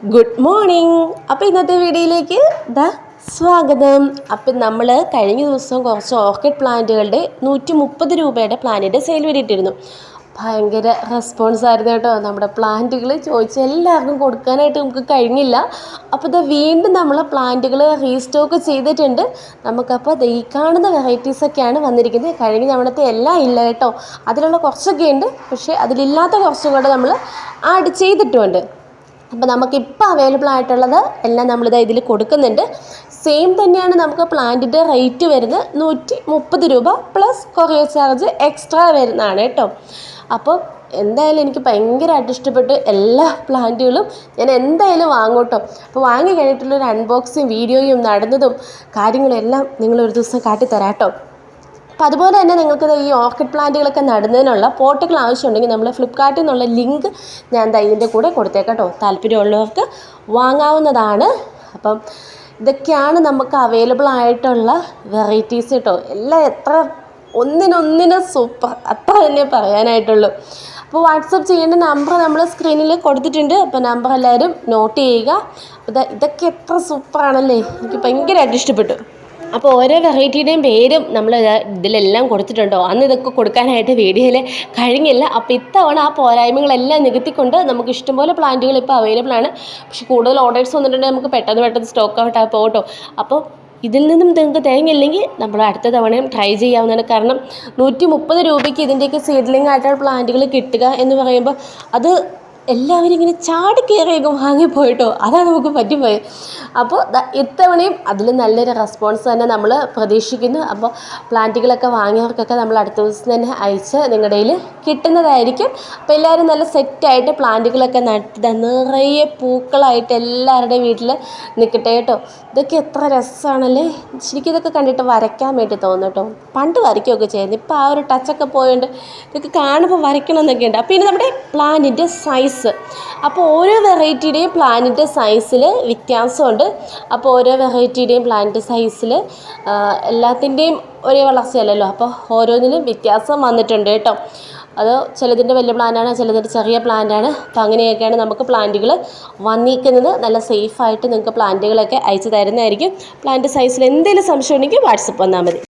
Good morning. അപ്പോൾ ഇന്നത്തെ വീഡിയോയിലേക്ക് സ്വാഗതം. അപ്പം നമ്മൾ കഴിഞ്ഞ ദിവസം കുറച്ച് ഓർക്കിഡ് പ്ലാന്റുകളുടെ 130 രൂപയുടെ പ്ലാന്റിൻ്റെ സെയിൽ വേണ്ടിയിട്ടിരുന്നു. ഭയങ്കര റെസ്പോൺസ് ആയിരുന്നു കേട്ടോ. നമ്മുടെ പ്ലാന്റുകൾ ചോദിച്ച എല്ലാവർക്കും കൊടുക്കാനായിട്ട് നമുക്ക് കഴിഞ്ഞില്ല. അപ്പോൾ ഇത് വീണ്ടും നമ്മൾ പ്ലാന്റുകൾ റീസ്റ്റോക്ക് ചെയ്തിട്ടുണ്ട്. നമുക്കപ്പോൾ ഈ കാണുന്ന വെറൈറ്റീസൊക്കെയാണ് വന്നിരിക്കുന്നത്. കഴിഞ്ഞ തവണത്തെ എല്ലാം ഇല്ല കേട്ടോ. അതിലുള്ള കുറച്ചൊക്കെ ഉണ്ട്, പക്ഷേ അതിലില്ലാത്ത കുറച്ചും കൂടെ നമ്മൾ ആഡ് ചെയ്തിട്ടുമുണ്ട്. അപ്പോൾ നമുക്കിപ്പോൾ അവൈലബിൾ ആയിട്ടുള്ളത് എല്ലാം നമ്മളിത് ഇതിൽ കൊടുക്കുന്നുണ്ട്. സെയിം തന്നെയാണ് നമുക്ക് പ്ലാന്റിൻ്റെ റേറ്റ് വരുന്നത് 130 രൂപ പ്ലസ് കൊറിയർ ചാർജ് എക്സ്ട്രാ വരുന്നതാണ് കേട്ടോ. അപ്പോൾ എന്തായാലും എനിക്ക് ഭയങ്കരമായിട്ട് ഇഷ്ടപ്പെട്ടു. എല്ലാ പ്ലാന്റുകളും ഞാൻ എന്തായാലും വാങ്ങും കേട്ടോ. അപ്പോൾ വാങ്ങി കഴിഞ്ഞിട്ടുള്ളൊരു അൺബോക്സിങ് വീഡിയോയും നടന്നതും കാര്യങ്ങളും എല്ലാം നിങ്ങളൊരു ദിവസം കാട്ടിത്തരാം കേട്ടോ. അപ്പോൾ അതുപോലെ തന്നെ നിങ്ങൾക്ക് ഈ ഓർക്കിഡ് പ്ലാന്റുകളൊക്കെ നടുന്നതിനുള്ള പോട്ടുകൾ ആവശ്യമുണ്ടെങ്കിൽ നമ്മൾ ഫ്ലിപ്കാർട്ടിൽ നിന്നുള്ള ലിങ്ക് ഞാൻ ഇതിൻ്റെ കൂടെ കൊടുത്തേക്കാം കേട്ടോ. താല്പര്യമുള്ളവർക്ക് വാങ്ങാവുന്നതാണ്. അപ്പം ഇതൊക്കെയാണ് നമുക്ക് അവൈലബിൾ ആയിട്ടുള്ള വെറൈറ്റീസ് കേട്ടോ. എല്ലാം എത്ര ഒന്നിനൊന്നിന് സൂപ്പർ, അത്ര തന്നെ പറയാനായിട്ടുള്ളൂ. അപ്പോൾ വാട്സപ്പ് ചെയ്യേണ്ട നമ്പർ നമ്മൾ സ്ക്രീനിൽ കൊടുത്തിട്ടുണ്ട്. അപ്പോൾ നമ്പർ എല്ലാവരും നോട്ട് ചെയ്യുക. ഇതൊക്കെ എത്ര സൂപ്പറാണല്ലേ, എനിക്ക് ഭയങ്കരമായിട്ട് ഇഷ്ടപ്പെട്ടു. അപ്പോൾ ഓരോ വെറൈറ്റിയുടെയും പേരും നമ്മൾ ഇതിലെല്ലാം കൊടുത്തിട്ടുണ്ടോ. അന്ന് ഇതൊക്കെ കൊടുക്കാനായിട്ട് വീഡിയോയിൽ കഴിഞ്ഞില്ല. അപ്പോൾ ഇത്തവണ ആ പോരായ്മകളെല്ലാം നികത്തിക്കൊണ്ട് നമുക്ക് ഇഷ്ടംപോലെ പ്ലാന്റുകൾ ഇപ്പോൾ അവൈലബിൾ ആണ്. പക്ഷേ കൂടുതൽ ഓർഡേഴ്സ് വന്നിട്ടുണ്ടെങ്കിൽ നമുക്ക് പെട്ടെന്ന് സ്റ്റോക്ക് ഔട്ട് ആയി പോകട്ടോ. അപ്പോൾ ഇതിൽ നിന്നും നിങ്ങൾക്ക് തേങ്ങയില്ലെങ്കിൽ നമ്മൾ അടുത്ത തവണയും ട്രൈ ചെയ്യാവുന്നതാണ്. കാരണം 130 രൂപയ്ക്ക് ഇതിൻ്റെയൊക്കെ സീഡ്ലിംഗ് ആയിട്ടുള്ള പ്ലാന്റുകൾ കിട്ടുക എന്ന് പറയുമ്പോൾ അത് എല്ലാവരും ഇങ്ങനെ ചാടി കയറിയൊക്കെ വാങ്ങിപ്പോയിട്ടോ. അതാണ് നമുക്ക് പറ്റിപ്പോയത്. അപ്പോൾ ഇത്തവണയും അതിൽ നല്ലൊരു റെസ്പോൺസ് തന്നെ നമ്മൾ പ്രതീക്ഷിക്കുന്നു. അപ്പോൾ പ്ലാന്റുകളൊക്കെ വാങ്ങിയവർക്കൊക്കെ നമ്മൾ അടുത്ത ദിവസം തന്നെ അയച്ച് നിങ്ങളുടെ കയ്യിൽ കിട്ടുന്നതായിരിക്കും. അപ്പോൾ എല്ലാവരും നല്ല സെറ്റായിട്ട് പ്ലാന്റുകളൊക്കെ നട്ട് നിറയെ പൂക്കളായിട്ട് എല്ലാവരുടെയും വീട്ടിൽ നിൽക്കട്ടെ കേട്ടോ. ഇതൊക്കെ എത്ര രസമാണല്ലേ. ശരിക്കും ഇതൊക്കെ കണ്ടിട്ട് വരയ്ക്കാൻ വേണ്ടി തോന്നും കേട്ടോ. പണ്ട് വരയ്ക്കുകയൊക്കെ ചെയ്യുന്നത്, ഇപ്പോൾ ആ ഒരു ടച്ചൊക്കെ പോയതുകൊണ്ട് ഇതൊക്കെ കാണുമ്പോൾ വരയ്ക്കണം എന്നൊക്കെ ഉണ്ട്. അപ്പോൾ ഇനി നമ്മുടെ പ്ലാന്റിൻ്റെ സൈസ്, അപ്പോൾ ഓരോ വെറൈറ്റിയുടെയും പ്ലാന്റിൻ്റെ സൈസിൽ വ്യത്യാസമുണ്ട്. അപ്പോൾ ഓരോ വെറൈറ്റിയുടെയും പ്ലാന്റ് സൈസിൽ എല്ലാത്തിൻ്റെയും ഒരേ വളർച്ചയല്ലല്ലോ. അപ്പോൾ ഓരോന്നിനും വ്യത്യാസം വന്നിട്ടുണ്ട് കേട്ടോ. അത് ചിലതിൻ്റെ വലിയ പ്ലാന്റാണ്, ചിലതിൻ്റെ ചെറിയ പ്ലാന്റാണ്. അപ്പോൾ അങ്ങനെയൊക്കെയാണ് നമുക്ക് പ്ലാന്റുകൾ വന്നിരിക്കുന്നത്. നല്ല സേഫായിട്ട് നിങ്ങൾക്ക് പ്ലാന്റുകളൊക്കെ അയച്ചു തരുന്നതായിരിക്കും. പ്ലാന്റ് സൈസിൽ എന്തെങ്കിലും സംശയം ഉണ്ടെങ്കിൽ വാട്സപ്പ് വന്നാൽ മതി.